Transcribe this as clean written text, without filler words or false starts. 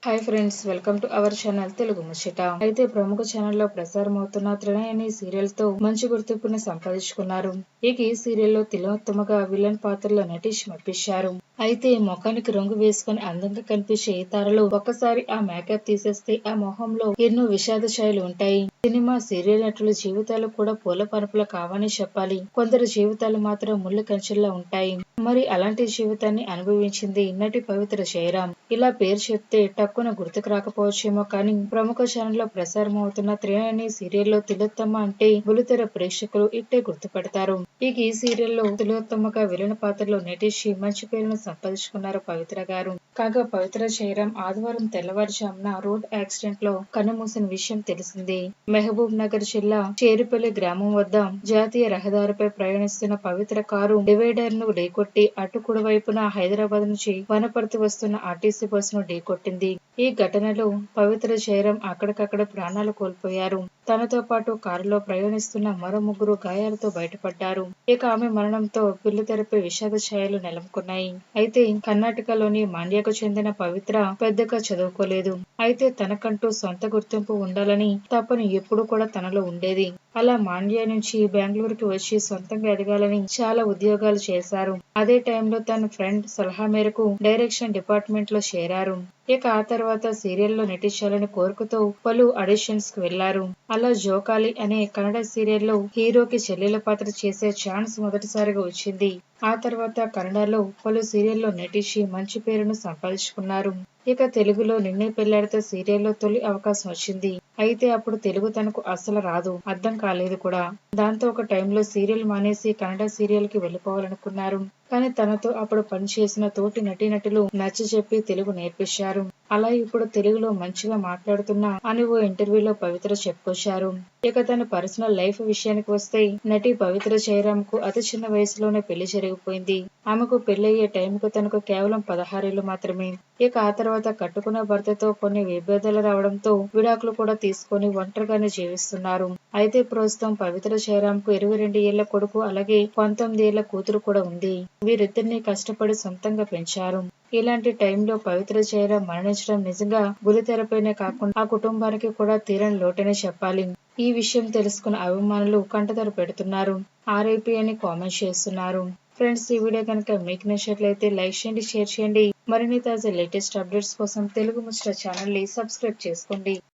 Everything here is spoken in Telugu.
Hi friends, welcome to our channel Telugu ముచ్చట. అయితే ప్రముఖ ఛానల్లో ప్రసారం అవుతున్న త్రినయని సీరియల్ తో మంచి గుర్తింపుని సంపాదించుకున్నారు. ఇక ఈ సీరియల్లో తిలోత్తమగా విలన్ పాత్రలో నటించి మెప్పించారు. అయితే ముఖానికి రంగు వేసుకుని అందంగా కనిపించే ఈ తారలు ఒక్కసారి ఆ మేకప్ తీసేస్తే ఆ మొహంలో ఎన్నో విషాద ఛాయలు ఉంటాయి. సినిమా, సీరియల్ నటుల జీవితాలు కూడా పూల పరుపులు కావని చెప్పాలి. కొందరు జీవితాలు మాత్రం ముళ్ళు కంచెల్లా ఉంటాయి. మరి అలాంటి జీవితాన్ని అనుభవించింది నటి పవిత్ర జయరాం. ఇలా పేరు చెప్తే టక్కున గుర్తుకు రాకపోవచ్చేమో కానీ ప్రముఖ ఛానల్లో ప్రసారం అవుతున్న త్రినయని సీరియల్లో తిలోత్తమ అంటే బుల్లితెర ప్రేక్షకులు ఇట్టే గుర్తుపడతారు. ఇక ఈ సీరియల్లో తిలోత్తమగా విలన్ పాత్రలో నటించి మంచి పేరును సంపాదించుకున్నారు పవిత్ర గారు. కాగా పవిత్ర జయరాం ఆదివారం తెల్లవారుజామున రోడ్ యాక్సిడెంట్ లో కన్నుమూసిన విషయం తెలిసిందే. మహబూబ్ నగర్ జిల్లా చేరుపల్లి గ్రామం వద్ద జాతీయ రహదారిపై ప్రయాణిస్తున్న పవిత్ర కారు డివైడర్ ను ఢీకొట్టి అటు కుడివైపున హైదరాబాద్ నుంచి వనపర్తి వస్తున్న ఆర్టీసీ బస్సును ఢీకొట్టింది. ఈ ఘటనలో పవిత్ర జయరాం అక్కడికక్కడ ప్రాణాలు కోల్పోయారు. తనతో పాటు కారులో ప్రయాణిస్తున్న మరో ముగ్గురు గాయాలతో బయటపడ్డారు. ఇక ఆమె మరణంతో పిల్లితెరపై విషాద ఛాయలు నెలకొన్నాయి. అయితే కర్ణాటకలోని మాండ్యకు చెందిన పవిత్ర పెద్దగా చదువుకోలేదు. అయితే తనకంటూ సొంత గుర్తింపు ఉండాలని తపన ఎప్పుడు కూడా తనలో ఉండేది. అలా మాండ్య నుంచి బెంగళూరుకి వచ్చి సొంతంగా ఎదగాలని చాలా ఉద్యోగాలు చేశారు. అదే టైంలో తన ఫ్రెండ్ సలహా మేరకు డైరెక్షన్ డిపార్ట్మెంట్ లో చేరారు. ఇక ఆ తర్వాత సీరియల్లో నటించాలని కోరికతో పలు ఆడిషన్స్ కు వెళ్లారు. అలా జోకాలి అనే కన్నడ సీరియల్లో హీరోకి చెల్లెల పాత్ర చేసే ఛాన్స్ మొదటిసారిగా వచ్చింది. ఆ తర్వాత కన్నడలో పలు సీరియల్లో నటించి మంచి పేరును సంపాదించుకున్నారు. ఇక తెలుగులో నిన్నే పెళ్లాడితే సీరియల్లో తొలి అవకాశం వచ్చింది. అయితే అప్పుడు తెలుగు తనకు అస్సలు రాదు, అర్థం కాలేదు కూడా. దాంతో ఒక టైంలో సీరియల్ మానేసి కన్నడ సీరియల్ కి వెళ్లిపోవాలనుకున్నారు. కానీ తనతో అప్పుడు పనిచేసిన తోటి నటీనటులు నచ్చజెప్పి తెలుగు నేర్పించారు. అలా ఇప్పుడు తెలుగులో మంచిగా మాట్లాడుతున్నా అని ఓ ఇంటర్వ్యూలో పవిత్ర చెప్పుకొచ్చారు. ఇక తన పర్సనల్ లైఫ్ విషయానికి వస్తే నటి పవిత్ర జయరాం కు అతి చిన్న వయసులోనే పెళ్లి జరిగిపోయింది. ఆమెకు పెళ్లయ్యే టైంకు తనకు కేవలం 16 ఏళ్లు మాత్రమే. ఇక ఆ తర్వాత కట్టుకున్న భర్తతో కొన్ని విభేదాలు రావడంతో విడాకులు కూడా తీసుకొని ఒంటరిగానే జీవిస్తున్నారు. అయితే ప్రస్తుతం పవిత్ర జయరాం కు 22 ఏళ్ల కొడుకు అలాగే 19 ఏళ్ల కూతురు కూడా ఉంది. వీరిద్దరిని కష్టపడి సొంతంగా పెంచారు. ఇలాంటి టైంలో పవిత్ర జయరాం మరణించడం నిజంగా బుల్లితెరపైనే కాకుండా ఆ కుటుంబానికి కూడా తీరని లోటనే చెప్పాలి. ఈ విషయం తెలుసుకున్న అభిమానులు కంటతడి పెడుతున్నారు. ఆర్ఐపీ అని కామెంట్ చేస్తున్నారు. ఫ్రెండ్స్, ఈ వీడియో కనుక మీకు నచ్చినట్లయితే లైక్ చేయండి, షేర్ చేయండి. మరిన్ని తాజా లేటెస్ట్ అప్డేట్స్ కోసం తెలుగు ముచ్చట ఛానల్ ని సబ్స్క్రైబ్ చేసుకోండి.